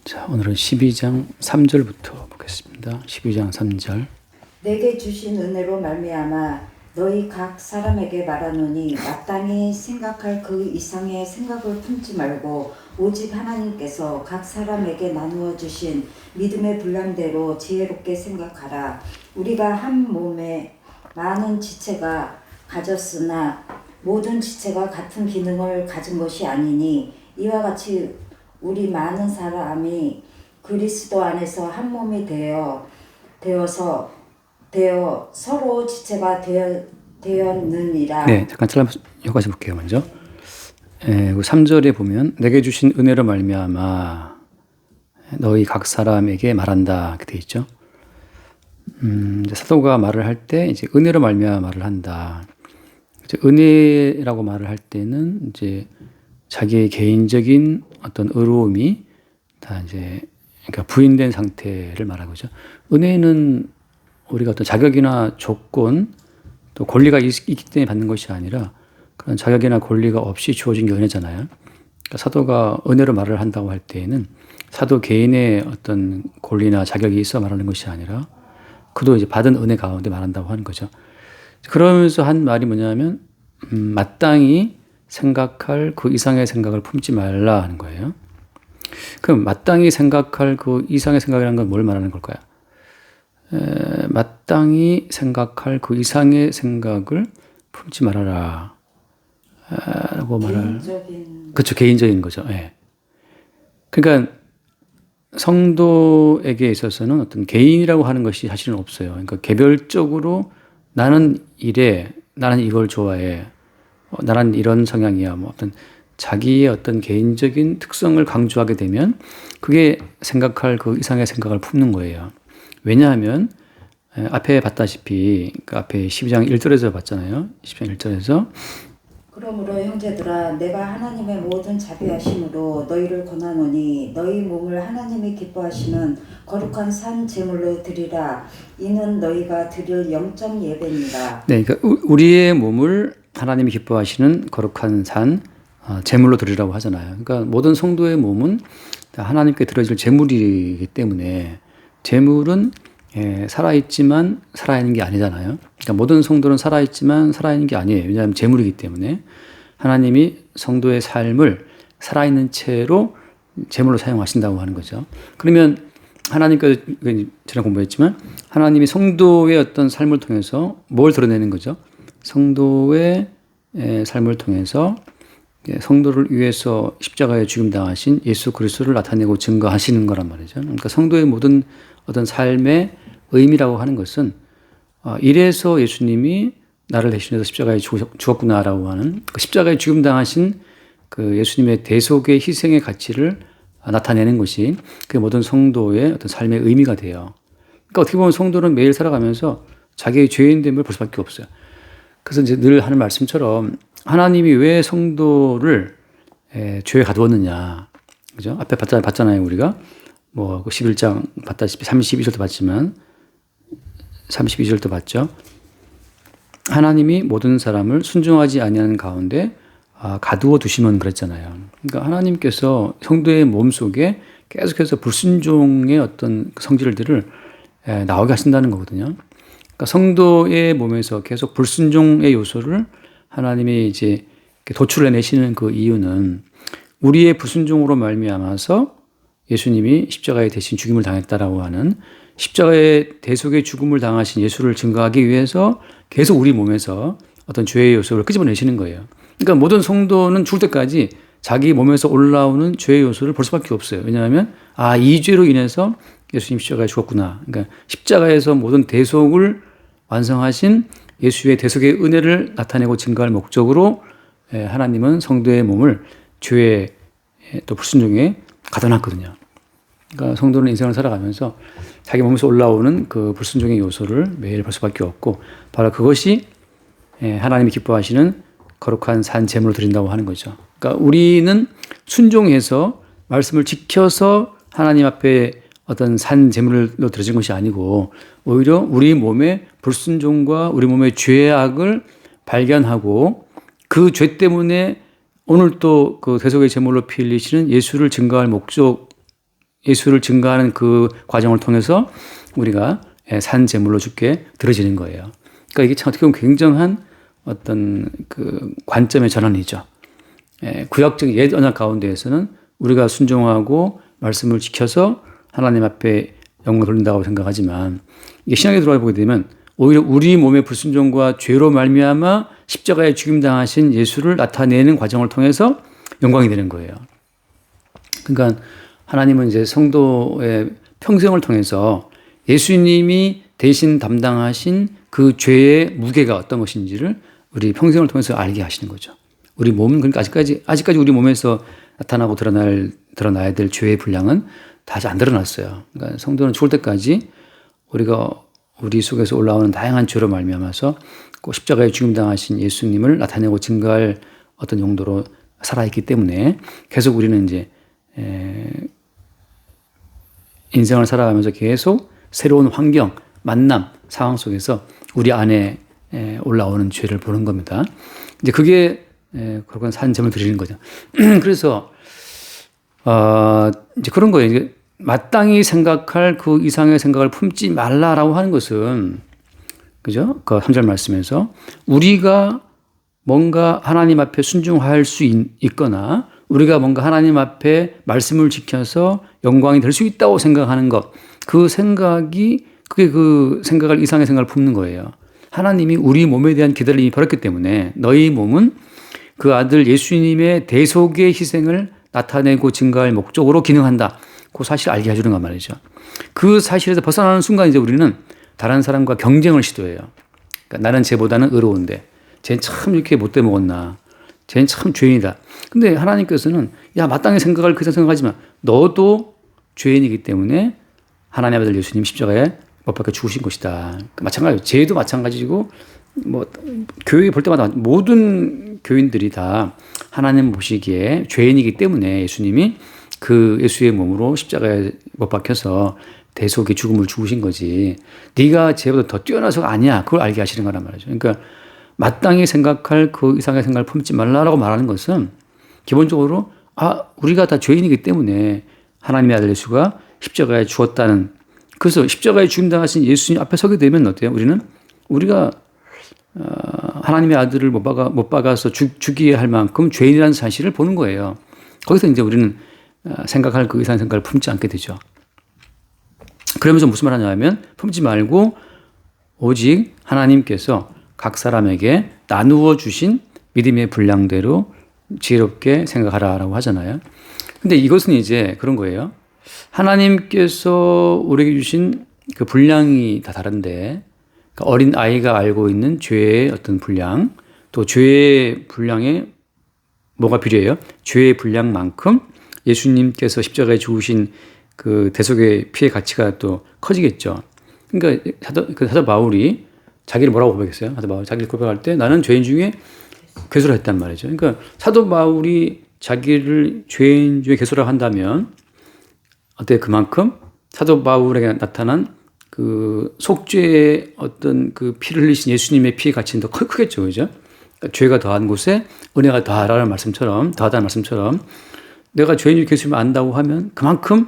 자, 오늘은 12장 3절부터 보겠습니다. 12장 3절. 내게 주신 은혜로 말미암아 너희 각 사람에게 말하노니 마땅히 생각할 그 이상의 생각을 품지 말고 오직 하나님께서 각 사람에게 나누어 주신 믿음의 분량대로 지혜롭게 생각하라. 우리가 한 몸에 많은 지체가 가졌으나 모든 지체가 같은 기능을 가진 것이 아니니 이와 같이 우리 많은 사람이 그리스도 안에서 한 몸이 되어 서로 지체가 되었느니라. 네, 잠깐 잘라 여기까지 볼게요. 먼저 3절에 보면 내게 주신 은혜로 말미암아 너희 각 사람에게 말한다 이렇게 돼 있죠. 이제 사도가 말을 할 때 이제 은혜로 말미암아 말을 한다. 이제 은혜라고 말을 할 때는 이제 자기의 개인적인 어떤 의로움이 다 이제 그러니까 부인된 상태를 말하는 거죠. 은혜는 우리가 어떤 자격이나 조건 또 권리가 있기 때문에 받는 것이 아니라 그런 자격이나 권리가 없이 주어진 게 은혜잖아요. 그러니까 사도가 은혜로 말을 한다고 할 때에는 사도 개인의 어떤 권리나 자격이 있어 말하는 것이 아니라 그도 이제 받은 은혜 가운데 말한다고 하는 거죠. 그러면서 한 말이 뭐냐면 마땅히 생각할 그 이상의 생각을 품지 말라 하는 거예요. 그럼 마땅히 생각할 그 이상의 생각이라는 건 뭘 말하는 걸까요? 마땅히 생각할 그 이상의 생각을 품지 말아라 라고 말할 그렇죠. 개인적인 거죠. 예. 그러니까 성도에게 있어서는 어떤 개인이라고 하는 것이 사실은 없어요. 그러니까 개별적으로 나는 이래, 나는 이걸 좋아해, 나는 이런 성향이야, 뭐 어떤 자기의 어떤 개인적인 특성을 강조하게 되면 그게 생각할 그 이상의 생각을 품는 거예요. 왜냐하면 앞에 봤다시피 그 앞에 12장 1절에서 봤잖아요. 12장 1절에서 그러므로 형제들아 내가 하나님의 모든 자비하심으로 너희를 권하노니 너희 몸을 하나님이 기뻐하시는 거룩한 산 제물로 드리라. 이는 너희가 드릴 영적 예배니라. 네, 그러니까 우리의 몸을 하나님이 기뻐하시는 거룩한 산 제물로 드리라고 하잖아요. 그러니까 모든 성도의 몸은 다 하나님께 드려질 제물이기 때문에 제물은 살아있지만 살아있는 게 아니잖아요. 그러니까 모든 성도는 살아있지만 살아있는 게 아니에요. 왜냐하면 제물이기 때문에 하나님이 성도의 삶을 살아있는 채로 제물로 사용하신다고 하는 거죠. 그러면 하나님께서 전에 공부했지만 하나님이 성도의 어떤 삶을 통해서 뭘 드러내는 거죠? 성도의 삶을 통해서 성도를 위해서 십자가에 죽임당하신 예수 그리스도를 나타내고 증거하시는 거란 말이죠. 그러니까 성도의 모든 어떤 삶의 의미라고 하는 것은 이래서 예수님이 나를 대신해서 십자가에 죽었구나라고 하는 그 십자가에 죽임당하신 그 예수님의 대속의 희생의 가치를 나타내는 것이 그 모든 성도의 어떤 삶의 의미가 돼요. 그러니까 어떻게 보면 성도는 매일 살아가면서 자기의 죄인됨을 볼 수밖에 없어요. 그래서 이제 늘 하는 말씀처럼 하나님이 왜 성도를 죄에 가두었느냐, 그죠? 앞에 봤잖아요, 우리가. 뭐, 11장 봤다시피 32절도 봤지만, 32절도 봤죠. 하나님이 모든 사람을 순종하지 아니하는 가운데 가두어 두시면 그랬잖아요. 그러니까 하나님께서 성도의 몸 속에 계속해서 불순종의 어떤 성질들을 나오게 하신다는 거거든요. 그러니까 성도의 몸에서 계속 불순종의 요소를 하나님이 이제 도출해내시는 그 이유는 우리의 불순종으로 말미암아서 예수님이 십자가에 대신 죽임을 당했다라고 하는 십자가의 대속의 죽음을 당하신 예수를 증거하기 위해서 계속 우리 몸에서 어떤 죄의 요소를 끄집어내시는 거예요. 그러니까 모든 성도는 죽을 때까지 자기 몸에서 올라오는 죄의 요소를 볼 수밖에 없어요. 왜냐하면 이 죄로 인해서 예수님 십자가에 죽었구나. 그러니까 십자가에서 모든 대속을 완성하신 예수의 대속의 은혜를 나타내고 증거할 목적으로 하나님은 성도의 몸을 죄의 또 불순종에 가둬놨거든요. 그러니까 성도는 인생을 살아가면서 자기 몸에서 올라오는 그 불순종의 요소를 매일 볼 수밖에 없고 바로 그것이 하나님이 기뻐하시는 거룩한 산 제물로 드린다고 하는 거죠. 그러니까 우리는 순종해서 말씀을 지켜서 하나님 앞에 어떤 산 제물로 드려진 것이 아니고 오히려 우리 몸의 불순종과 우리 몸의 죄악을 발견하고 그 죄 때문에 오늘 또 그 대속의 제물로 피 흘리시는 예수를 증거할 목적이 예수를 증거하는 그 과정을 통해서 우리가 산 제물로 주께 드려지는 거예요. 그러니까 이게 참 어떻게 보면 굉장한 어떤 그 관점의 전환이죠. 구약적 옛 언약 가운데에서는 우리가 순종하고 말씀을 지켜서 하나님 앞에 영광을 돌린다고 생각하지만 이게 신약에 들어가 보게 되면 오히려 우리 몸의 불순종과 죄로 말미암아 십자가에 죽임 당하신 예수를 나타내는 과정을 통해서 영광이 되는 거예요. 그러니까 하나님은 이제 성도의 평생을 통해서 예수님이 대신 담당하신 그 죄의 무게가 어떤 것인지를 우리 평생을 통해서 알게 하시는 거죠. 우리 몸은 그러니까 아직까지 우리 몸에서 나타나고 드러나야 될 죄의 분량은 다시 안 드러났어요. 그러니까 성도는 죽을 때까지 우리가 우리 속에서 올라오는 다양한 죄로 말미암아서 그 십자가에 죽임당하신 예수님을 나타내고 증거할 어떤 용도로 살아있기 때문에 계속 우리는 이제 인생을 살아가면서 계속 새로운 환경, 만남, 상황 속에서 우리 안에 올라오는 죄를 보는 겁니다. 이제 그게 그런 산점을 드리는 거죠. 그래서 이제 그런 거예요. 이제 마땅히 생각할 그 이상의 생각을 품지 말라라고 하는 것은 그죠? 그 3절 말씀에서 우리가 뭔가 하나님 앞에 순종할 수 있거나 우리가 뭔가 하나님 앞에 말씀을 지켜서 영광이 될 수 있다고 생각하는 것, 그 생각이 그게 그 생각을 이상의 생각을 품는 거예요. 하나님이 우리 몸에 대한 기대를 이미 버렸기 때문에 너희 몸은 그 아들 예수님의 대속의 희생을 나타내고 증거할 목적으로 기능한다. 그 사실을 알게 해주는 거 말이죠. 그 사실에서 벗어나는 순간 이제 우리는 다른 사람과 경쟁을 시도해요. 그러니까 나는 쟤보다는 의로운데 쟤는 참 이렇게 못돼 먹었나. 쟤는 참 죄인이다. 근데 하나님께서는 야 마땅히 생각할 그렇게 생각하지만 너도 죄인이기 때문에 하나님 아들 예수님 십자가에 못 박혀 죽으신 것이다. 마찬가지로 죄도 마찬가지고 뭐 교회 볼 때마다 모든 교인들이 다 하나님 보시기에 죄인이기 때문에 예수님이 그 예수의 몸으로 십자가에 못 박혀서 대속의 죽음을 죽으신 거지. 네가 쟤보다 더 뛰어나서가 아니야. 그걸 알게 하시는 거란 말이죠. 그러니까 마땅히 생각할 그 이상의 생각을 품지 말라라고 말하는 것은 기본적으로 우리가 다 죄인이기 때문에 하나님의 아들 예수가 십자가에 죽었다는, 그래서 십자가에 죽임당하신 예수님 앞에 서게 되면 어때요? 우리가 하나님의 아들을 못 박아서 죽이게 할 만큼 죄인이라는 사실을 보는 거예요. 거기서 이제 우리는 생각할 그 이상의 생각을 품지 않게 되죠. 그러면서 무슨 말 하냐면 품지 말고 오직 하나님께서 각 사람에게 나누어 주신 믿음의 분량대로 지혜롭게 생각하라라고 하잖아요. 근데 이것은 이제 그런 거예요. 하나님께서 우리에게 주신 그 분량이 다 다른데, 그러니까 어린 아이가 알고 있는 죄의 어떤 분량, 또 죄의 분량에 뭐가 필요해요? 죄의 분량만큼 예수님께서 십자가에 죽으신 그 대속의 피의 가치가 또 커지겠죠. 그러니까 사도 바울이 자기를 뭐라고 고백했어요? 사도 바울이 자기를 고백할 때 나는 죄인 중에 괴수라 했단 말이죠. 그러니까 사도 바울이 자기를 죄인 중에 괴수라 한다면 어때? 그만큼 사도 바울에게 나타난 그 속죄의 어떤 그 피를 흘리신 예수님의 피의 가치는 더 크겠죠. 그죠? 그러니까 죄가 더한 곳에 은혜가 더하다는 말씀처럼 내가 죄인 중에 괴수를 안다고 하면 그만큼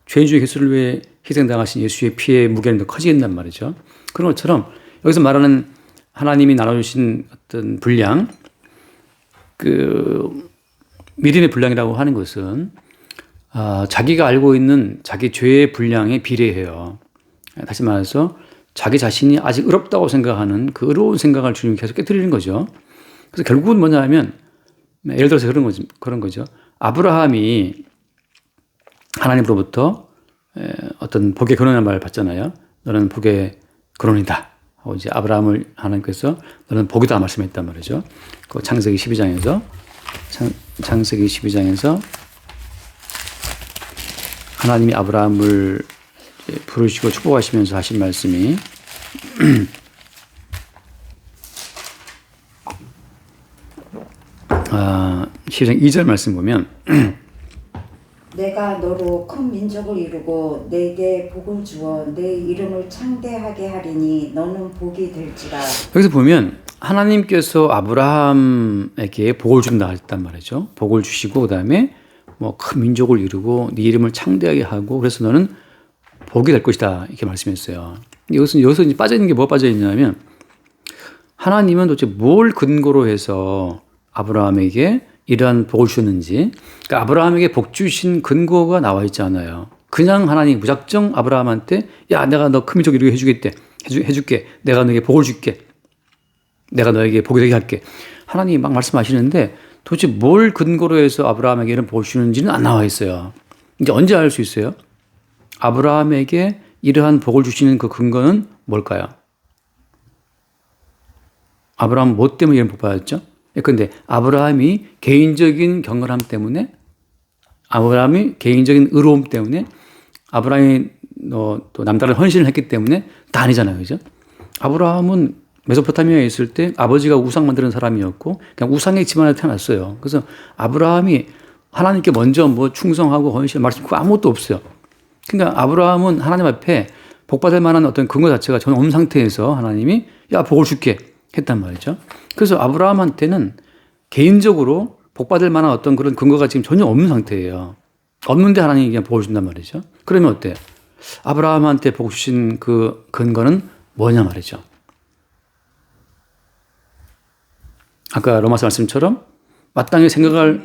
죄인 중에 괴수를 위해 희생당하신 예수의 피의 무게는 더 커지겠단 말이죠. 그런 것처럼 여기서 말하는 하나님이 나눠주신 어떤 분량, 그 믿음의 분량이라고 하는 것은 자기가 알고 있는 자기 죄의 분량에 비례해요. 다시 말해서 자기 자신이 아직 의롭다고 생각하는 그 의로운 생각을 주님이 계속 깨뜨리는 거죠. 그래서 결국은 뭐냐 하면 예를 들어서 그런 거죠. 아브라함이 하나님으로부터 어떤 복의 근원이라는 말을 받잖아요. 너는 복의 근원이다. 하고 이제 아브라함을 하나님께서 너는 복이다 말씀했단 말이죠. 그 창세기 12장에서 하나님이 아브라함을 부르시고 축복하시면서 하신 말씀이 12장 2절 말씀 보면 내가 너로 큰 민족을 이루고 내게 복을 주어 내 이름을 창대하게 하리니 너는 복이 될지라. 여기서 보면 하나님께서 아브라함에게 복을 준다 했단 말이죠. 복을 주시고 그다음에 뭐 큰 민족을 이루고 네 이름을 창대하게 하고 그래서 너는 복이 될 것이다 이렇게 말씀했어요. 여기서 이제 빠져 있는 게 뭐가 빠져 있냐면 하나님은 도대체 뭘 근거로 해서 아브라함에게 이러한 복을 주셨는지, 그러니까 아브라함에게 복 주신 근거가 나와 있지 않아요. 그냥 하나님 무작정 아브라함한테 야 내가 너 큰 민족 이루게 해줄게 내가 너에게 복을 줄게 내가 너에게 복이 되게 할게 하나님이 막 말씀하시는데 도대체 뭘 근거로 해서 아브라함에게 이런 복을 주는지는 안 나와 있어요. 이제 언제 알 수 있어요? 아브라함에게 이러한 복을 주시는 그 근거는 뭘까요? 아브라함 뭐 때문에 이런 복 받았죠? 그런데 아브라함이 개인적인 경건함 때문에 아브라함이 개인적인 의로움 때문에 아브라함이 또 남다른 헌신을 했기 때문에 다 아니잖아요. 그죠? 아브라함은 메소포타미아에 있을 때 아버지가 우상 만드는 사람이었고 그냥 우상의 집안에 태어났어요. 그래서 아브라함이 하나님께 먼저 뭐 충성하고 헌신 말씀 그거 아무것도 없어요. 그러니까 아브라함은 하나님 앞에 복받을 만한 어떤 근거 자체가 전혀 없는 상태에서 하나님이 야 복을 줄게 했단 말이죠. 그래서 아브라함한테는 개인적으로 복받을 만한 어떤 그런 근거가 지금 전혀 없는 상태예요. 없는데 하나님이 그냥 복을 준단 말이죠. 그러면 어때요? 아브라함한테 복 주신 그 근거는 뭐냐 말이죠. 아까 로마서 말씀처럼 마땅히 생각할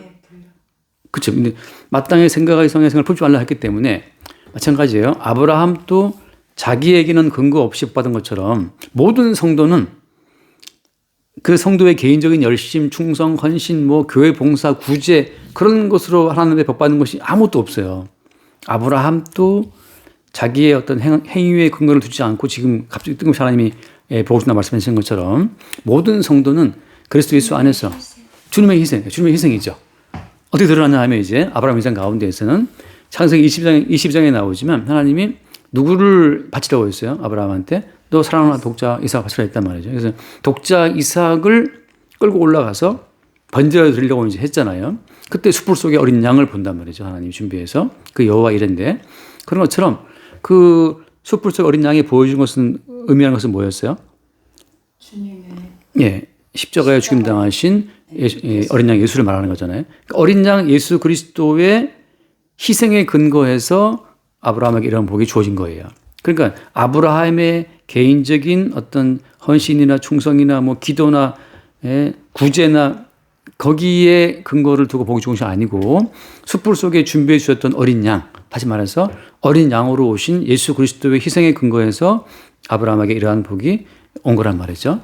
그렇죠. 근데 마땅히 생각할 이상의 생각을 품지 말라 했기 때문에 마찬가지예요. 아브라함도 자기에게는 근거 없이 복 받은 것처럼 모든 성도는 그 성도의 개인적인 열심, 충성, 헌신, 뭐 교회 봉사, 구제 그런 것으로 하나님의 복 받는 것이 아무것도 없어요. 아브라함도 자기의 어떤 행위의 근거를 두지 않고 지금 갑자기 뜬금없이 하나님이 복을 준다 말씀하신 것처럼 모든 성도는 그리스도 예수 안에서 주님의 희생이죠. 어떻게 드러나냐 하면 이제 아브라함 인생 가운데에서는 창세기 22장에 나오지만 하나님이 누구를 바치라고 했어요? 아브라함한테 너 사랑하는 독자 이삭 바치라 했단 말이죠. 그래서 독자 이삭을 끌고 올라가서 번제를 드리려고 이제 했잖아요. 그때 숯불 속에 어린 양을 본단 말이죠. 하나님이 준비해서 그 여호와 이레인데 그런 것처럼 그 숯불 속에 어린 양이 보여준 것은 의미하는 것은 뭐였어요? 주님의 십자가에 죽임당하신 어린 양 예수를 말하는 거잖아요. 그러니까 어린 양 예수 그리스도의 희생에 근거해서 아브라함에게 이런 복이 주어진 거예요. 그러니까 아브라함의 개인적인 어떤 헌신이나 충성이나 뭐 기도나 구제나 거기에 근거를 두고 복이 주신 것이 아니고 숯불 속에 준비해 주셨던 어린 양, 다시 말해서 어린 양으로 오신 예수 그리스도의 희생에 근거해서 아브라함에게 이러한 복이 온 거란 말이죠.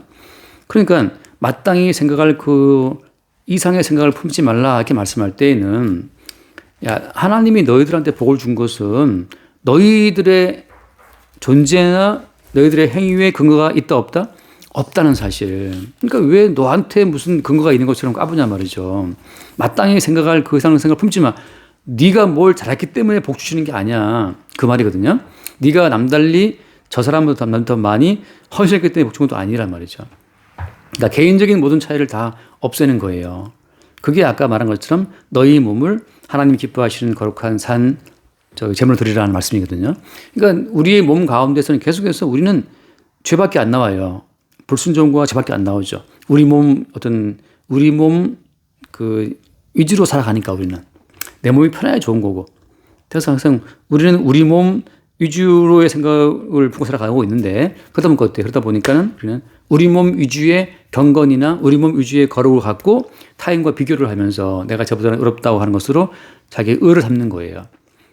그러니까 마땅히 생각할 그 이상의 생각을 품지 말라 이렇게 말씀할 때에는 야, 하나님이 너희들한테 복을 준 것은 너희들의 존재나 너희들의 행위에 근거가 있다 없다? 없다는 사실. 그러니까 왜 너한테 무슨 근거가 있는 것처럼 까부냐 말이죠. 마땅히 생각할 그 이상의 생각을 품지 마. 네가 뭘 잘했기 때문에 복 주시는 게 아니야. 그 말이거든요. 네가 남달리 저 사람보다 더 많이 헌신했기 때문에 복 준 것도 아니란 말이죠. 그러니까 개인적인 모든 차이를 다 없애는 거예요. 그게 아까 말한 것처럼 너희 몸을 하나님이 기뻐하시는 거룩한 제물로 드리라는 말씀이거든요. 그러니까 우리의 몸 가운데서는 계속해서 우리는 죄밖에 안 나와요. 불순종과 죄밖에 안 나오죠. 우리 몸 그 위주로 살아가니까 우리는 내 몸이 편해야 좋은 거고. 그래서 항상 우리는 우리 몸 위주로의 생각을 품고 살아가고 있는데 그러다 보니까 어때요? 그러다 보니까는 우리는 우리 몸 위주의 경건이나 우리 몸 위주의 거룩을 갖고 타인과 비교를 하면서 내가 저보다는 의롭다고 하는 것으로 자기의 의를 삼는 거예요.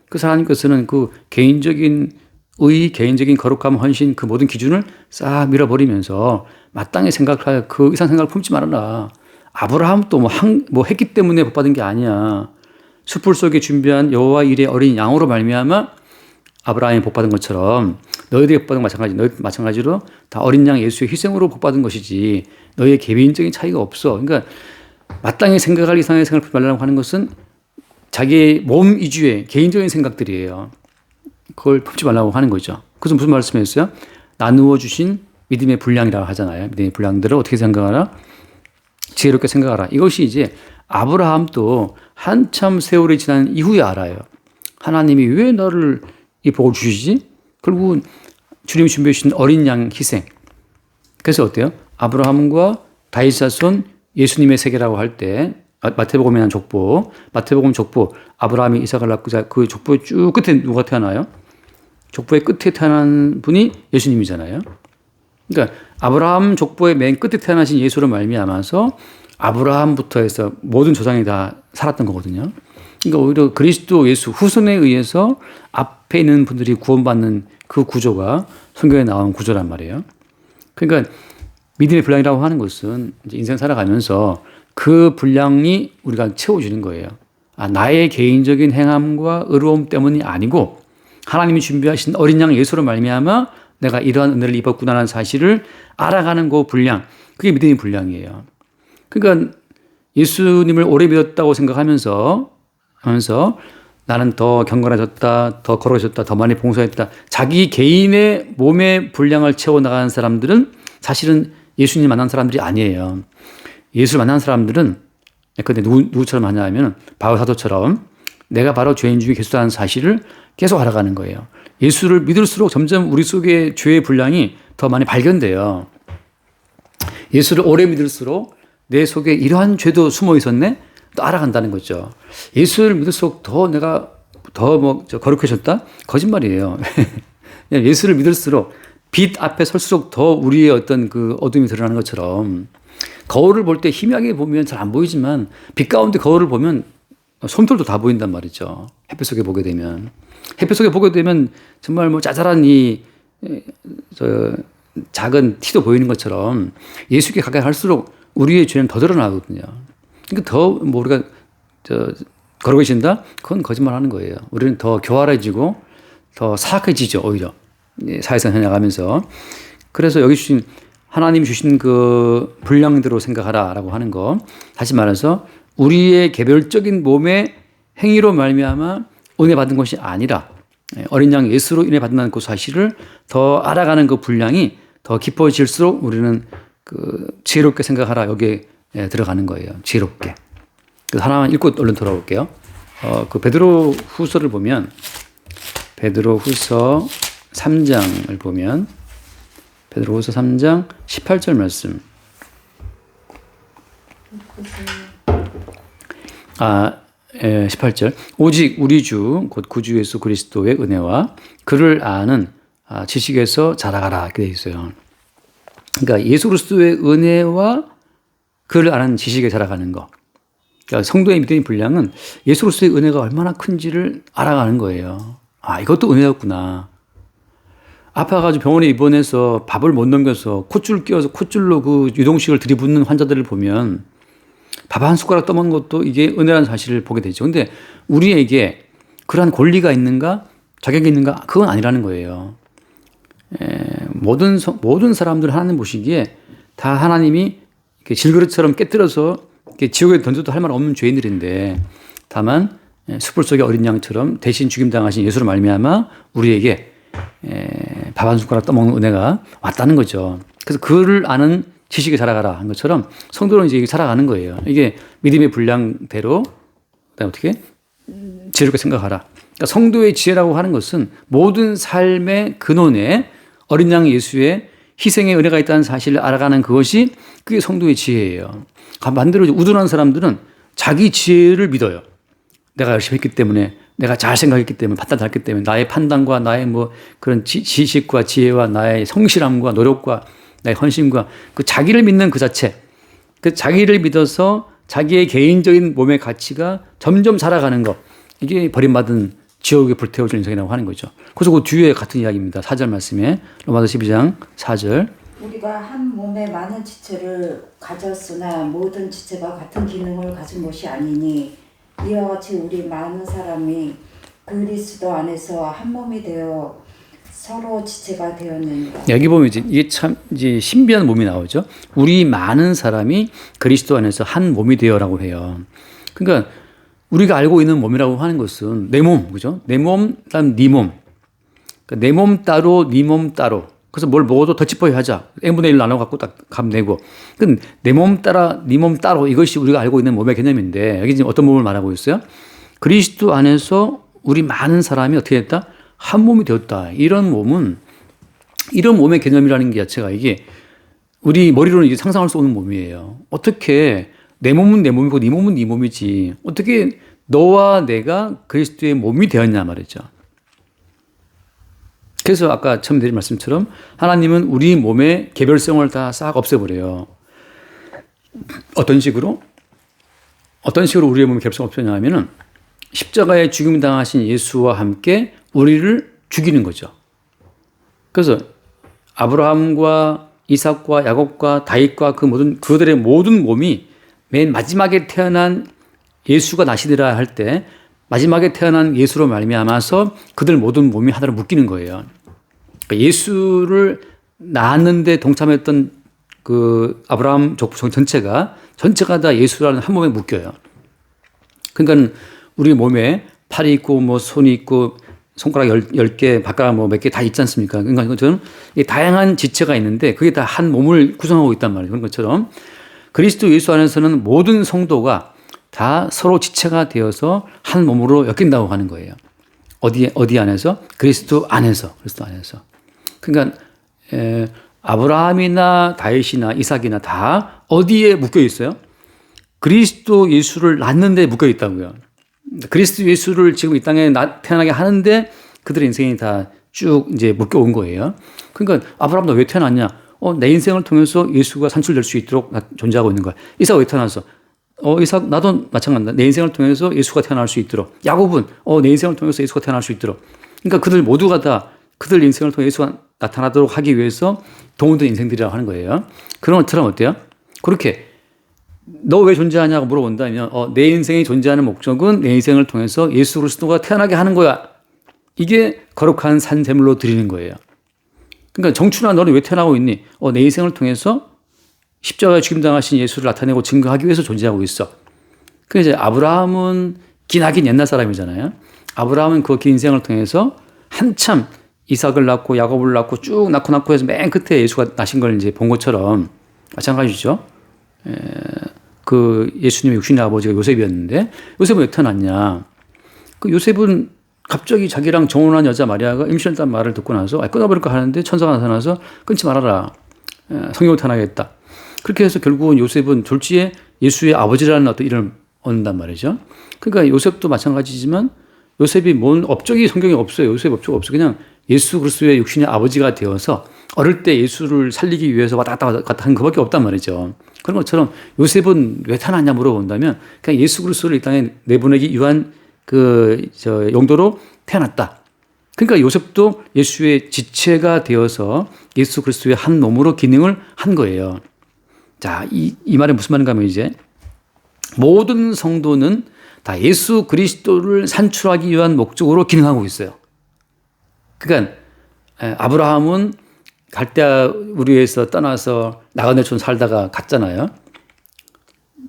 그래서 하나님께서는 그 개인적인 의, 개인적인 거룩함, 헌신 그 모든 기준을 싹 밀어버리면서 마땅히 생각할 그 이상 생각을 품지 말아라. 아브라함도 뭐 했기 때문에 복 받은 게 아니야. 숯불 속에 준비한 여호와 일의 어린 양으로 말미암아 아브라함이 복 받은 것처럼 너희들이 복 받은 마찬가지로 다 어린 양 예수의 희생으로 복 받은 것이지 너희의 개인적인 차이가 없어. 그러니까 마땅히 생각할 이상의 생각을 품지 말라고 하는 것은 자기의 몸 위주의 개인적인 생각들이에요. 그걸 품지 말라고 하는 거죠. 그래서 무슨 말씀이었어요? 나누어 주신 믿음의 분량이라고 하잖아요. 믿음의 분량들을 어떻게 생각하라? 지혜롭게 생각하라. 이것이 이제 아브라함도 한참 세월이 지난 이후에 알아요. 하나님이 왜 나를 이 복을 주시지? 결국은 주님이 준비해 주신 어린 양 희생. 그래서 어때요? 아브라함과 다윗 자손 예수님의 세계라고 할 때 마태복음에 한 족보, 마태복음 족보, 아브라함이 이삭을 낳고 그 족보의 쭉 끝에 누가 태어나요? 족보의 끝에 태어난 분이 예수님이잖아요. 그러니까 아브라함 족보의 맨 끝에 태어나신 예수로 말미암아서 아브라함부터 해서 모든 조상이 다 살았던 거거든요. 그러니까 오히려 그리스도 예수 후손에 의해서 앞에 있는 분들이 구원받는 그 구조가 성경에 나온 구조란 말이에요. 그러니까 믿음의 분량이라고 하는 것은 이제 인생 살아가면서 그 분량이 우리가 채워주는 거예요. 나의 개인적인 행함과 의로움 때문이 아니고 하나님이 준비하신 어린 양 예수로 말미암아 내가 이러한 은혜를 입었구나라는 사실을 알아가는 그 분량, 그게 믿음의 분량이에요. 그러니까 예수님을 오래 믿었다고 생각하면서 나는 더 경건해졌다, 더 거룩해졌다, 더 많이 봉사했다. 자기 개인의 몸의 분량을 채워나가는 사람들은 사실은 예수님 만난 사람들이 아니에요. 예수를 만난 사람들은 근데 누구처럼 하냐면 바울 사도처럼 내가 바로 죄인 중에 개수다는 사실을 계속 알아가는 거예요. 예수를 믿을수록 점점 우리 속에 죄의 분량이 더 많이 발견돼요. 예수를 오래 믿을수록 내 속에 이러한 죄도 숨어 있었네? 또 알아간다는 거죠. 예수를 믿을수록 더 내가 더 거룩해졌다? 거짓말이에요. 예수를 믿을수록 빛 앞에 설수록 더 우리의 어떤 그 어둠이 드러나는 것처럼 거울을 볼 때 희미하게 보면 잘 안 보이지만 빛 가운데 거울을 보면 솜털도 다 보인단 말이죠. 햇빛 속에 보게 되면. 햇빛 속에 보게 되면 정말 짜잘한 작은 티도 보이는 것처럼 예수께 가까이 할수록 우리의 죄는 더 드러나거든요. 그러니까 더 우리가 거룩해진다? 그건 거짓말 하는 거예요. 우리는 더 교활해지고 더 사악해지죠, 오히려. 사회생활 해나가면서. 그래서 여기 하나님이 주신 그 분량대로 생각하라라고 하는 거. 다시 말해서 우리의 개별적인 몸의 행위로 말미암아 은혜 받은 것이 아니라 어린 양 예수로 인해 받는다는 그 사실을 더 알아가는 그 분량이 더 깊어질수록 우리는 그 지혜롭게 생각하라 여기에 들어가는 거예요. 지혜롭게. 그래서 하나만 읽고 얼른 돌아올게요. 그 베드로 후서를 보면 베드로 후서 3장을 보면 베드로 후서 3장 18절 말씀. 18절. 오직 우리 주 곧 구주 예수 그리스도의 은혜와 그를 아는 지식에서 자라가라 이렇게 되어 있어요. 그러니까 예수 그리스도의 은혜와 그를 아는 지식에 자라가는 거. 그러니까 성도의 믿음의 분량은 예수 그리스도의 은혜가 얼마나 큰지를 알아가는 거예요. 이것도 은혜였구나. 아파가지고 병원에 입원해서 밥을 못 넘겨서 콧줄 끼워서 콧줄로 그 유동식을 들이붓는 환자들을 보면 밥 한 숟가락 떠먹는 것도 이게 은혜라는 사실을 보게 되죠. 근데 우리에게 그러한 권리가 있는가? 자격이 있는가? 그건 아니라는 거예요. 모든 사람들 하나님 보시기에 다 하나님이 질그릇처럼 깨뜨려서 지옥에 던져도 할 말 없는 죄인들인데 다만 숯불 속의 어린 양처럼 대신 죽임당하신 예수로 말미암아 우리에게 밥 한 숟가락 떠먹는 은혜가 왔다는 거죠. 그래서 그를 아는 지식에 자라가라 한 것처럼 성도는 이제 살아가는 거예요. 이게 믿음의 분량대로 어떻게 지혜롭게 생각하라. 그러니까 성도의 지혜라고 하는 것은 모든 삶의 근원에 어린 양 예수의 희생의 은혜가 있다는 사실을 알아가는 그것이 그게 성도의 지혜예요. 반대로 우둔한 사람들은 자기 지혜를 믿어요. 내가 열심히 했기 때문에, 내가 잘 생각했기 때문에, 판단했기 때문에, 나의 판단과 나의 그런 지식과 지혜와 나의 성실함과 노력과 나의 헌신과 그 자기를 믿는 그 자체, 그 자기를 믿어서 자기의 개인적인 몸의 가치가 점점 자라가는 것, 이게 버림받은 지옥에 불태워질 인생이라고 하는 거죠. 그래서 그 뒤에 같은 이야기입니다. 4절 말씀에 로마서 12장 4절. 우리가 한 몸에 많은 지체를 가졌으나 모든 지체가 같은 기능을 가진 것이 아니니 이와 같이 우리 많은 사람이 그리스도 안에서 한 몸이 되어 서로 지체가 되었느니라. 여기 보면 이게 참 신비한 몸이 나오죠. 우리 많은 사람이 그리스도 안에서 한 몸이 되어라고 해요. 그러니까 우리가 알고 있는 몸이라고 하는 것은 내 몸, 그죠? 내 몸, 그다음 네 몸. 그러니까 내 몸 따로, 네 몸 따로. 그래서 뭘 먹어도 더치퍼이 하자. n분의 1 나눠갖고 딱 값 내고. 내 몸 따라, 네 몸 따로 이것이 우리가 알고 있는 몸의 개념인데 여기 지금 어떤 몸을 말하고 있어요? 그리스도 안에서 우리 많은 사람이 어떻게 됐다? 한 몸이 되었다. 이런 몸은 이런 몸의 개념이라는 게 자체가 이게 우리 머리로는 이게 상상할 수 없는 몸이에요. 어떻게 내 몸은 내 몸이고 네 몸은 네 몸이지. 어떻게 너와 내가 그리스도의 몸이 되었냐 말이죠. 그래서 아까 처음 드린 말씀처럼 하나님은 우리 몸의 개별성을 다 싹 없애버려요. 어떤 식으로 우리의 몸의 개별성을 없애냐 하면은 십자가에 죽임 당하신 예수와 함께 우리를 죽이는 거죠. 그래서 아브라함과 이삭과 야곱과 다윗과 그들의 모든 몸이 맨 마지막에 태어난 예수가 나시리라 할 때 마지막에 태어난 예수로 말미암아서 그들 모든 몸이 하나로 묶이는 거예요. 그러니까 예수를 낳았는데 동참했던 그 아브라함 족속 전체가 다 예수라는 한 몸에 묶여요. 그러니까 우리 몸에 팔이 있고 뭐 손이 있고 손가락 10개, 발가락 뭐 몇 개 다 있지 않습니까? 그러니까 이것처럼 다양한 지체가 있는데 그게 다 한 몸을 구성하고 있단 말이에요. 그런 것처럼 그리스도 예수 안에서는 모든 성도가 다 서로 지체가 되어서 한 몸으로 엮인다고 하는 거예요. 어디 안에서? 그리스도 안에서. 그러니까 아브라함이나 다윗이나 이삭이나 다 어디에 묶여 있어요? 그리스도 예수를 낳는 데 묶여 있다고요. 그리스도 예수를 지금 이 땅에 태어나게 하는데 그들의 인생이 다 쭉 이제 묶여 온 거예요. 그러니까 아브라함 너 왜 태어났냐? 내 인생을 통해서 예수가 산출될 수 있도록 존재하고 있는 거야. 이삭 왜 태어났어? 이삭 나도 마찬가지다. 내 인생을 통해서 예수가 태어날 수 있도록. 야곱은 내 인생을 통해서 예수가 태어날 수 있도록. 그러니까 그들 모두가 다 그들 인생을 통해 예수가 나타나도록 하기 위해서 동원된 인생들이라고 하는 거예요. 그런 것처럼 어때요? 그렇게 너 왜 존재하냐고 물어본다면 내 인생이 존재하는 목적은 내 인생을 통해서 예수 그리스도가 태어나게 하는 거야. 이게 거룩한 산 제물로 드리는 거예요. 그러니까 정춘아 너는 왜 태어나고 있니? 내 인생을 통해서 십자가에 죽임당하신 예수를 나타내고 증거하기 위해서 존재하고 있어. 그래서 이제 아브라함은 기나긴 옛날 사람이잖아요. 아브라함은 그 긴 인생을 통해서 한참 이삭을 낳고 야곱을 낳고 쭉 낳고 해서 맨 끝에 예수가 나신 걸 이제 본 것처럼 마찬가지죠. 그 예수님의 육신의 아버지가 요셉이었는데 요셉은 왜 태어났냐? 그 요셉은 갑자기 자기랑 정혼한 여자 마리아가 임신했다는 말을 듣고 나서 끊어버릴까 하는데 천사가 나타나서 끊지 말아라. 성령을 태어나겠다. 그렇게 해서 결국은 요셉은 졸지에 예수의 아버지라는 어떤 이름을 얻는단 말이죠. 그러니까 요셉도 마찬가지지만 요셉이 뭔 업적이 성경에 없어요. 요셉 업적 없어요. 그냥 예수 그리스도의 육신의 아버지가 되어서 어릴 때 예수를 살리기 위해서 왔다 갔다 한 그밖에 없단 말이죠. 그런 것처럼 요셉은 왜 태어났냐 물어본다면 그냥 예수 그리스도를 이 땅에 내보내기 위한 용도로 태어났다. 그러니까 요셉도 예수의 지체가 되어서 예수 그리스도의 한 몸으로 기능을 한 거예요. 자, 이 말이 무슨 말인가 하면 이제 모든 성도는 다 예수 그리스도를 산출하기 위한 목적으로 기능하고 있어요. 그러니까 아브라함은 갈대아 우리에서 떠나서 나가네촌 살다가 갔잖아요.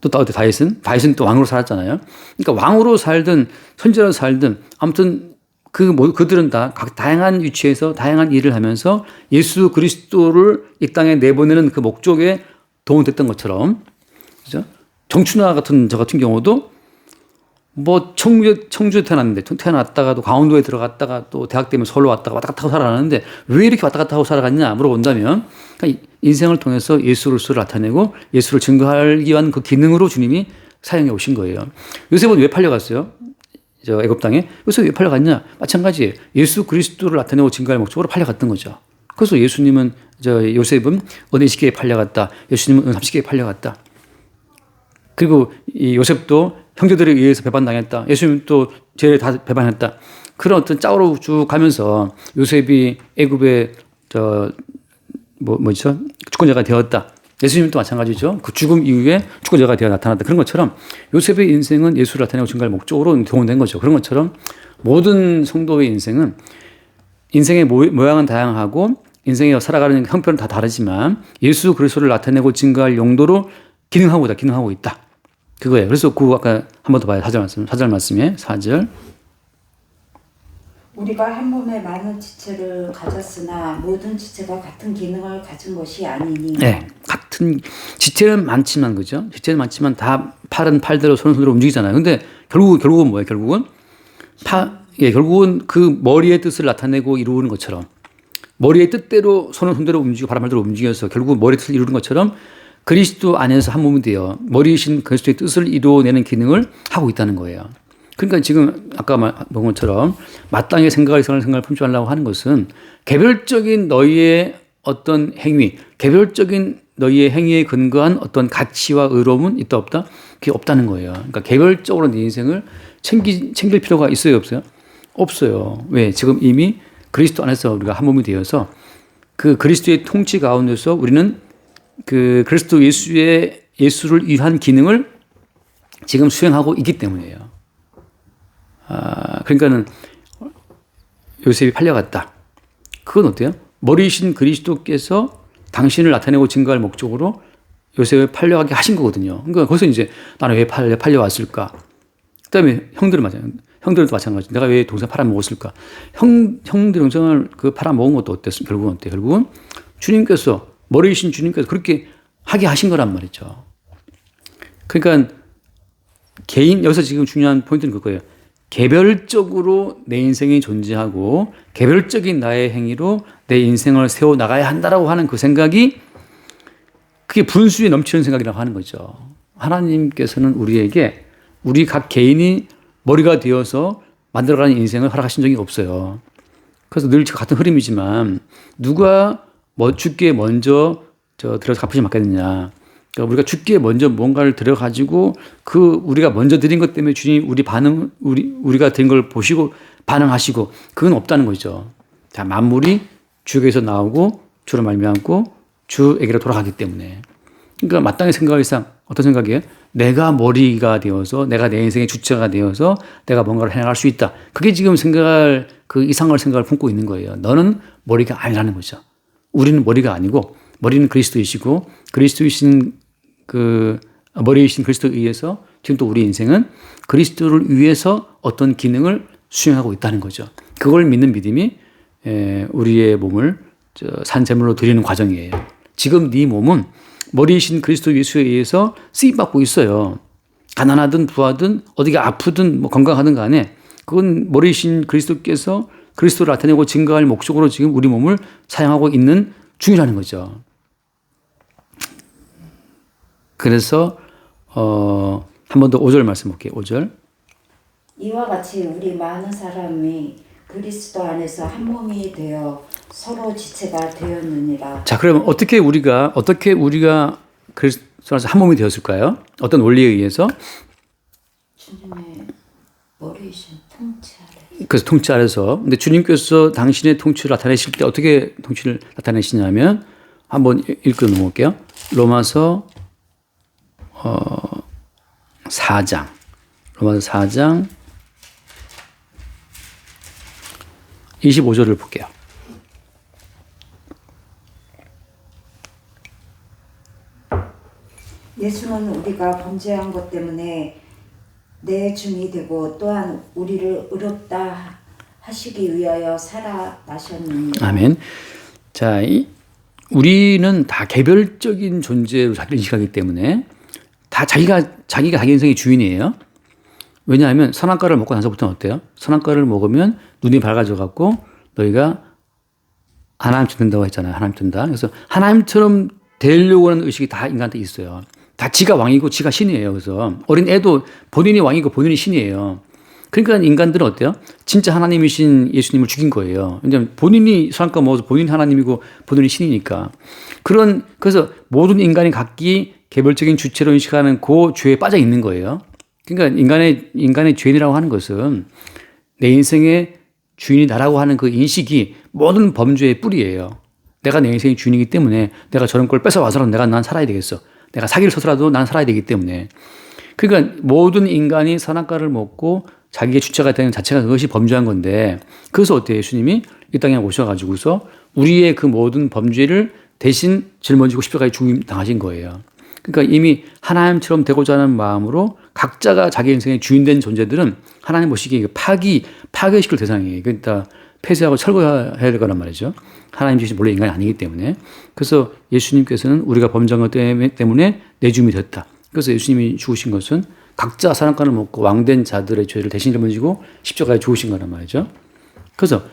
또 다윗은 또 왕으로 살았잖아요. 그러니까 왕으로 살든 선지자로 살든 아무튼 그들은 다 각 다양한 위치에서 다양한 일을 하면서 예수 그리스도를 이 땅에 내보내는 그 목적에 도움됐던 것처럼, 그죠? 정춘화 같은 저 같은 경우도 뭐 청주에 태어났다가도 강원도에 들어갔다가 또 대학 때문에 서울로 왔다가 왔다 갔다 하고 살아가는데 왜 이렇게 왔다 갔다 하고 살아갔냐 물어본다면 그러니까 인생을 통해서 예수 그리스도를 나타내고 예수를 증거하기 위한 그 기능으로 주님이 사용해 오신 거예요. 요셉은 왜 팔려갔어요? 애굽 땅에. 요셉이 왜 팔려갔냐? 마찬가지예요. 예수 그리스도를 나타내고 증거할 목적으로 팔려갔던 거죠. 그래서 요셉은 은혜 10개에 팔려갔다. 예수님은 은 30개에 팔려갔다. 그리고 이 요셉도 형제들에 의해서 배반당했다. 예수님 또 죄를 다 배반했다. 그런 어떤 짝으로 쭉 가면서 요셉이 애굽의 주권자가 되었다. 예수님도 마찬가지죠. 그 죽음 이후에 주권자가 되어 나타났다. 그런 것처럼 요셉의 인생은 예수를 나타내고 증거할 목적으로 동원된 거죠. 그런 것처럼 모든 성도의 인생은 인생의 모양은 다양하고 인생에 살아가는 형편은 다 다르지만 예수 그리스도를 나타내고 증거할 용도로 기능하고 있다. 그거예요. 그래서 아까 한 번 더 봐요. 4절 말씀에 4절. 우리가 한 몸에 많은 지체를 가졌으나 모든 지체가 같은 기능을 가진 것이 아니니. 네, 같은 지체는 많지만 그죠? 지체는 많지만 다 팔은 팔대로 손은 손대로 움직이잖아요. 근데 결국은 뭐예요? 결국은 그 머리의 뜻을 나타내고 이루는 것처럼 머리의 뜻대로 손은 손대로 움직이고 발은 발대로 움직여서 결국 머리의 뜻을 이루는 것처럼 그리스도 안에서 한 몸이 되어 머리이신 그리스도의 뜻을 이루어내는 기능을 하고 있다는 거예요. 그러니까 지금 아까 본 것처럼 마땅히 생각할 이상을 생각을 품지 말라고 하는 것은 개별적인 너희의 어떤 행위, 개별적인 너희의 행위에 근거한 어떤 가치와 의로움은 있다 없다? 그게 없다는 거예요. 그러니까 개별적으로 네 인생을 챙길 필요가 있어요 없어요? 없어요. 왜? 지금 이미 그리스도 안에서 우리가 한 몸이 되어서 그 그리스도의 통치 가운데서 우리는 그 그리스도 예수를 위한 기능을 지금 수행하고 있기 때문이에요. 그러니까는 요셉이 팔려갔다. 그건 어때요? 머리이신 그리스도께서 당신을 나타내고 증거할 목적으로 요셉을 팔려가게 하신 거거든요. 그러니까 거기서 이제 나는 왜 팔려왔을까? 그 다음에 형들도 마찬가지. 내가 왜 동생 팔아먹었을까? 형들 동생을 팔아먹은 것도 어땠어? 결국은 어때? 결국은 주님께서, 머리이신 주님께서 그렇게 하게 하신 거란 말이죠. 그러니까 여기서 지금 중요한 포인트는 그거예요. 개별적으로 내 인생이 존재하고 개별적인 나의 행위로 내 인생을 세워 나가야 한다라고 하는 그 생각이 그게 분수에 넘치는 생각이라고 하는 거죠. 하나님께서는 우리에게 우리 각 개인이 머리가 되어서 만들어가는 인생을 허락하신 적이 없어요. 그래서 늘 같은 흐름이지만 누가 주께 먼저 들어서 갚으시 맡겠느냐. 그러니까 우리가 주께 먼저 뭔가를 들어가지고 우리가 먼저 드린 것 때문에 주님 우리가 드린 걸 보시고 반응하시고 그건 없다는 거죠. 자, 만물이 주에게서 나오고 주로 말미암고 주에게로 돌아가기 때문에. 그러니까 마땅히 생각할 이상 어떤 생각이에요? 내가 머리가 되어서 내가 내 인생의 주체가 되어서 내가 뭔가를 해나갈 수 있다. 그게 지금 생각할 그 이상할 생각을 품고 있는 거예요. 너는 머리가 아니라는 거죠. 우리는 머리가 아니고 머리는 그리스도이시고 그리스도이신 머리이신 그리스도에 의해서 지금 또 우리 인생은 그리스도를 위해서 어떤 기능을 수행하고 있다는 거죠. 그걸 믿는 믿음이 우리의 몸을 산제물로 드리는 과정이에요. 지금 네 몸은 머리이신 그리스도 예수에 의해서 쓰임받고 있어요. 가난하든 부하든 어디가 아프든 건강하든 간에 그건 머리이신 그리스도께서 그리스도를 나타내고 증거할 목적으로 지금 우리 몸을 사용하고 있는 중이라는 거죠. 그래서 한 번 더 5절 말씀 볼게요. 5절. 이와 같이 우리 많은 사람이 그리스도 안에서 한 몸이 되어 서로 지체가 되었느니라. 자, 그러면 어떻게 우리가 그리스도 안에서 한 몸이 되었을까요? 어떤 원리에 의해서? 주님의 머리이신 통치 아래. 그래서 통치 아래서. 근데 주님께서 당신의 통치를 나타내실 때 어떻게 통치를 나타내시냐면 한번 읽고 넘어올게요. 로마서 4장. 로마서 4장 25절을 볼게요. 예수는 우리가 범죄한 것 때문에 내 중이 되고 또한 우리를 의롭다 하시기 위하여 살아나셨느니라. 아멘. 자, 우리는 다 개별적인 존재로 자기를 인식하기 때문에 다 자기가 자기 인생의 주인이에요. 왜냐하면 선악과를 먹고 나서부터는 어때요? 선악과를 먹으면 눈이 밝아져 갖고 너희가 하나님처럼 된다고 했잖아요. 하나님 된다. 그래서 하나님처럼 되려고 하는 의식이 다 인간한테 있어요. 다 지가 왕이고 지가 신이에요. 그래서 어린 애도 본인이 왕이고 본인이 신이에요. 그러니까 인간들은 어때요? 진짜 하나님이신 예수님을 죽인 거예요. 왜냐하면 본인이 선악과 먹어서 본인이 하나님이고 본인이 신이니까. 그래서 모든 인간이 각기 개별적인 주체로 인식하는 그 죄에 빠져 있는 거예요. 그러니까 인간의 죄인이라고 하는 것은 내 인생의 주인이 나라고 하는 그 인식이 모든 범죄의 뿌리예요. 내가 내 인생의 주인이기 때문에 내가 저런 걸 뺏어와서라도 난 살아야 되겠어. 내가 사기를 쳐서라도 난 살아야 되기 때문에. 그러니까 모든 인간이 선악과를 먹고 자기의 주체가 되는 자체가 그것이 범죄한 건데 그래서 어때요? 예수님이 이 땅에 오셔가지고서 우리의 그 모든 범죄를 대신 짊어지고 십자가에 죽임 당하신 거예요. 그러니까 이미 하나님처럼 되고자 하는 마음으로 각자가 자기 인생의 주인된 존재들은 하나님 보시기에 파괴시킬 대상이에요. 그러니까 폐쇄하고 철거해야 될 거란 말이죠. 하나님 자신 원래 인간이 아니기 때문에. 그래서 예수님께서는 우리가 범죄한 것 때문에 내 주인이 됐다. 그래서 예수님이 죽으신 것은 각자 선악과를 먹고 왕된 자들의 죄를 대신 짊어지고 십자가에 죽으신 거란 말이죠. 그래서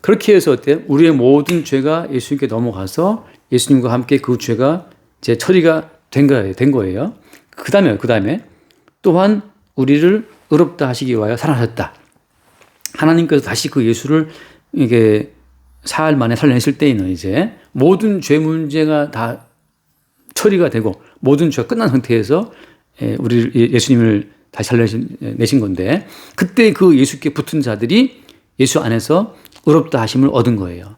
그렇게 해서 어때요? 우리의 모든 죄가 예수님께 넘어가서 예수님과 함께 그 죄가 이제 처리가 된 거예요. 그 다음에 또한 우리를 의롭다 하시기 위하여 살아나셨다. 하나님께서 다시 그 예수를 이게 사흘 만에 살려냈을 때에는 이제 모든 죄 문제가 다 처리가 되고 모든 죄가 끝난 상태에서 예수님을 다시 살려내신 건데 그때 그 예수께 붙은 자들이 예수 안에서 의롭다 하심을 얻은 거예요.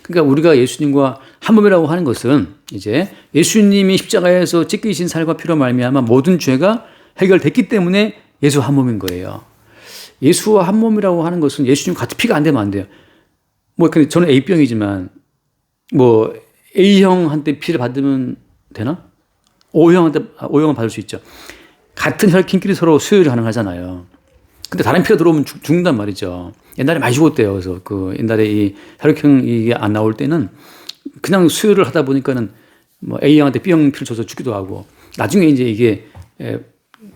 그러니까 우리가 예수님과 한 몸이라고 하는 것은 이제 예수님이 십자가에서 찢기신 살과 피로 말미암아 모든 죄가 해결됐기 때문에 예수 한 몸인 거예요. 예수와 한 몸이라고 하는 것은 예수님 같은 피가 안 되면 안 돼요. 뭐 근데 저는 A병이지만 뭐 A형한테 피를 받으면 되나? O형은 받을 수 있죠. 같은 혈통끼리 서로 수혈이 가능하잖아요. 근데 다른 피가 들어오면 죽는단 말이죠. 옛날에 많이 죽었대요. 그래서 그 옛날에 이 혈액형이 안 나올 때는 그냥 수혈을 하다 보니까는 뭐 A형한테 B형 피를 줘서 죽기도 하고 나중에 이제 이게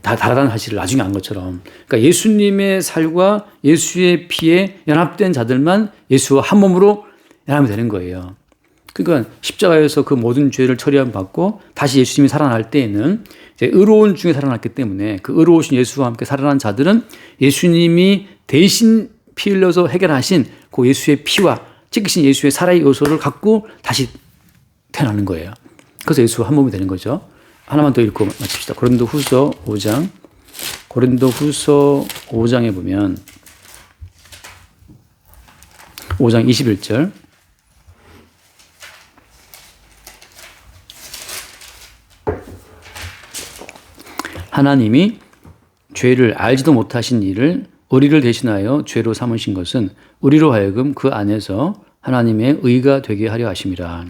다 다르다는 사실을 나중에 안 것처럼. 그러니까 예수님의 살과 예수의 피에 연합된 자들만 예수와 한 몸으로 연합이 되는 거예요. 그러니까 십자가에서 그 모든 죄를 처리함 받고 다시 예수님이 살아날 때에는 이제 의로운 중에 살아났기 때문에 그 의로우신 예수와 함께 살아난 자들은 예수님이 대신 피 흘려서 해결하신 그 예수의 피와 찢기신 예수의 살아의 요소를 갖고 다시 태어나는 거예요. 그래서 예수와 한 몸이 되는 거죠. 하나만 더 읽고 마칩시다. 고린도후서 5장에 보면 5장 21절 하나님이 죄를 알지도 못하신 이를 우리를 대신하여 죄로 삼으신 것은 우리로 하여금 그 안에서 하나님의 의가 되게 하려 하심이라.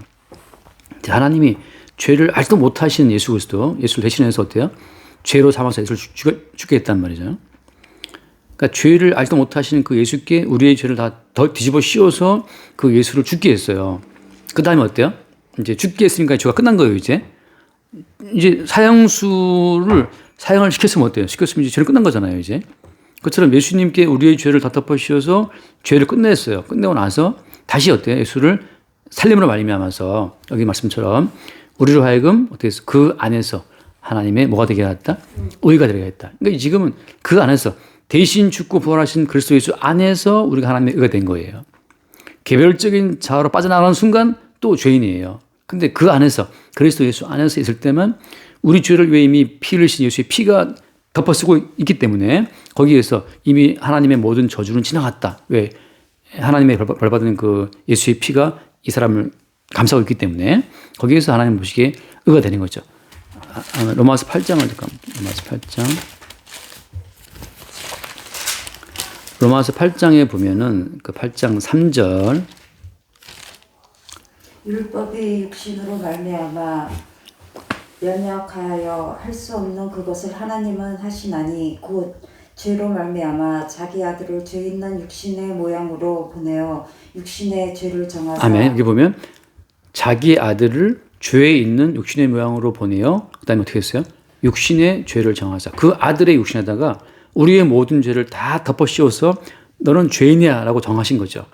하나님이 죄를 알지도 못하신 예수 그리스도, 예수를 대신해서 어때요? 죄로 삼아서 예수를 죽게 했단 말이죠. 그러니까 죄를 알지도 못하시는 그 예수께 우리의 죄를 다 더 뒤집어 씌워서 그 예수를 죽게 했어요. 그 다음에 어때요? 이제 죽게 했으니까 죄가 끝난 거예요, 이제 사형수를 사형을 시켰으면 어때요? 시켰으면 이제 죄는 끝난 거잖아요, 이제. 그처럼 예수님께 우리의 죄를 다 덮어 씌워서 죄를 끝냈어요. 끝내고 나서 다시 어때요? 예수를 살림으로 말미암아서 여기 말씀처럼 우리로 하여금 어떻게 해서 그 안에서 하나님의 뭐가 되게 했다? 의가 되게 했다. 그러니까 지금은 그 안에서 대신 죽고 부활하신 그리스도 예수 안에서 우리가 하나님의 의가 된 거예요. 개별적인 자아로 빠져나가는 순간 또 죄인이에요. 근데 그 안에서 그리스도 예수 안에서 있을 때만 우리 죄를 위해 이미 피 흘리신 예수의 피가 덮어쓰고 있기 때문에 거기에서 이미 하나님의 모든 저주는 지나갔다. 왜? 하나님의 벌받은 그 예수의 피가 이 사람을 감싸고 있기 때문에 거기에서 하나님 보시기에 의가 되는 거죠. 로마서 8장을 로마서 8장. 로마서 8장에 보면은 그 8장 3절 율법의 육신으로 말미암아 연약하여 할 수 없는 그것을 하나님은 하시나니 곧 죄로 말미암아 자기 아들을 죄 있는 육신의 모양으로 보내어 육신의 죄를 정하사. 아멘. 여기 보면 자기 아들을 죄에 있는 육신의 모양으로 보내어 그다음에 어떻게 했어요? 육신의 죄를 정하사. 그 아들의 육신에다가 우리의 모든 죄를 다 덮어 씌워서 너는 죄인이야라고 정하신 거죠.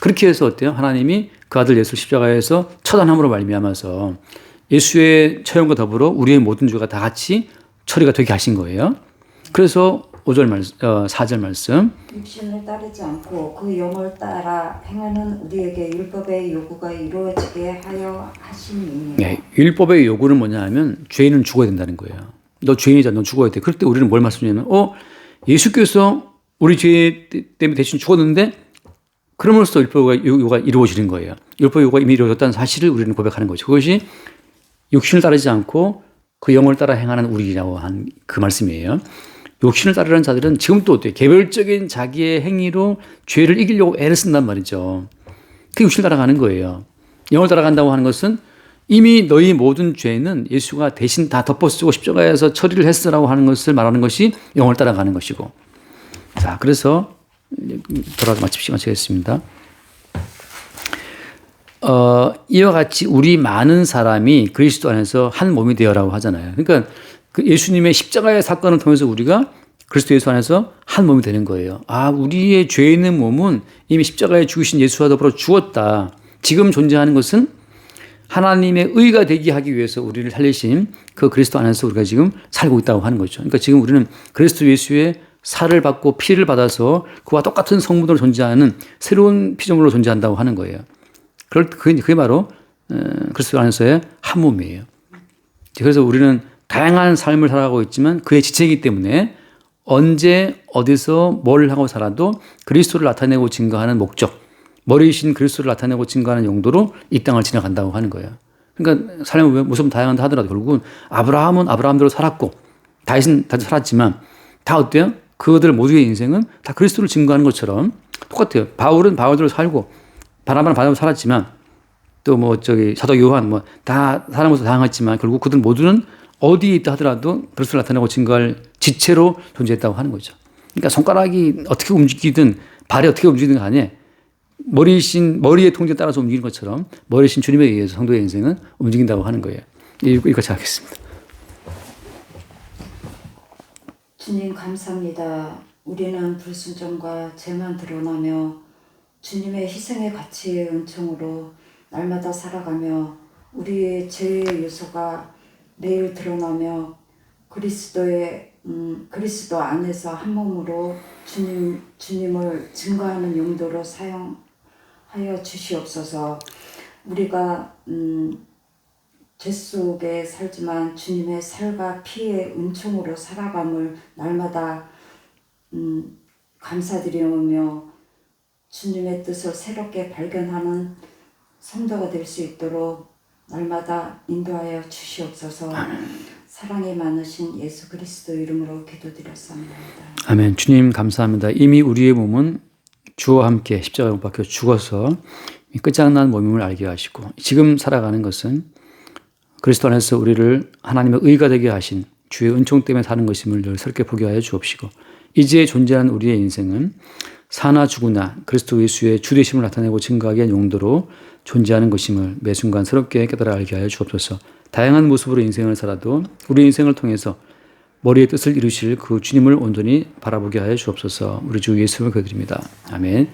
그렇게 해서 어때요? 하나님이 그 아들 예수 십자가에서 처단함으로 말미암아서 예수의 처형과 더불어 우리의 모든 죄가 다 같이 처리가 되게 하신 거예요. 그래서 4절 말씀. 육신을 따르지 않고 그 영을 따라 행하는 우리에게 율법의 요구가 이루어지게 하여 하심이니. 네, 율법의 요구는 뭐냐 하면 죄인은 죽어야 된다는 거예요. 너 죄인이잖아. 너 죽어야 돼. 그럴 때 우리는 뭘 말씀드냐면 예수께서 우리 죄 때문에 대신 죽었는데 그럼으로써 율법의 요구가 이루어지는 거예요. 율법의 요구가 이미 이루어졌다는 사실을 우리는 고백하는 거죠. 그것이 육신을 따르지 않고 그 영을 따라 행하는 우리라고 한 그 말씀이에요. 육신을 따르는 자들은 지금 또 어때요? 개별적인 자기의 행위로 죄를 이기려고 애를 쓴단 말이죠. 그 육신을 따라가는 거예요. 영을 따라간다고 하는 것은 이미 너희 모든 죄는 예수가 대신 다 덮어쓰고 십자가에서 처리를 했으라고 하는 것을 말하는 것이 영을 따라가는 것이고. 자, 그래서 돌아가 마치겠습니다. 이와 같이 우리 많은 사람이 그리스도 안에서 한 몸이 되어라고 하잖아요. 그러니까 그 예수님의 십자가의 사건을 통해서 우리가 그리스도 예수 안에서 한 몸이 되는 거예요. 우리의 죄 있는 몸은 이미 십자가에 죽으신 예수와 더불어 죽었다. 지금 존재하는 것은 하나님의 의가 되게 하기 위해서 우리를 살리신 그 그리스도 안에서 우리가 지금 살고 있다고 하는 거죠. 그러니까 지금 우리는 그리스도 예수의 살을 받고 피를 받아서 그와 똑같은 성분으로 존재하는 새로운 피조물로 존재한다고 하는 거예요. 그게 바로 그리스도 안에서의 한 몸이에요. 그래서 우리는 다양한 삶을 살아가고 있지만 그의 지체이기 때문에 언제 어디서 뭘 하고 살아도 그리스도를 나타내고 증거하는 목적, 머리이신 그리스도를 나타내고 증거하는 용도로 이 땅을 지나간다고 하는 거예요. 그러니까 삶의 모습은 다양한다 하더라도 결국은 아브라함은 아브라함대로 살았고 다윗은 다윗 살았지만 다 어때요? 그들 모두의 인생은 다 그리스도를 증거하는 것처럼 똑같아요. 바울은 바울대로 살고 바나바는 바나바대로 살았지만 또 사도 요한 다 사람으로서 다양했지만 결국 그들 모두는 어디에 있다 하더라도 그리스도를 나타내고 증거할 지체로 존재했다고 하는 거죠. 그러니까 손가락이 어떻게 움직이든 발이 어떻게 움직이든 간에 머리의 통제에 따라서 움직이는 것처럼 머리이신 주님에 의해서 성도의 인생은 움직인다고 하는 거예요. 여기까지 하겠습니다. 주님 감사합니다. 우리는 불순종과 죄만 드러나며 주님의 희생의 가치의 은총으로 날마다 살아가며 우리의 죄의 요소가 매일 드러나며 그리스도 안에서 한 몸으로 주님을 증거하는 용도로 사용하여 주시옵소서. 우리가 죄 속에 살지만 주님의 살과 피의 은총으로 살아감을 날마다 감사드리며 주님의 뜻을 새롭게 발견하는 성도가 될 수 있도록 날마다 인도하여 주시옵소서. 사랑이 많으신 예수 그리스도 이름으로 기도드렸습니다. 아멘. 주님 감사합니다. 이미 우리의 몸은 주와 함께 십자가에 못 박혀 죽어서 끝장난 몸임을 알게 하시고 지금 살아가는 것은 그리스도 안에서 우리를 하나님의 의가 되게 하신 주의 은총 때문에 사는 것임을 늘 새롭게 보게 하여 주옵시고 이제 존재하는 우리의 인생은 사나 죽으나 그리스도 예수의 주되심을 나타내고 증거하기 위한 용도로 존재하는 것임을 매 순간 새롭게 깨달아 알게 하여 주옵소서. 다양한 모습으로 인생을 살아도 우리 인생을 통해서 머리의 뜻을 이루실 그 주님을 온전히 바라보게 하여 주옵소서. 우리 주 예수를 기도드립니다. 아멘.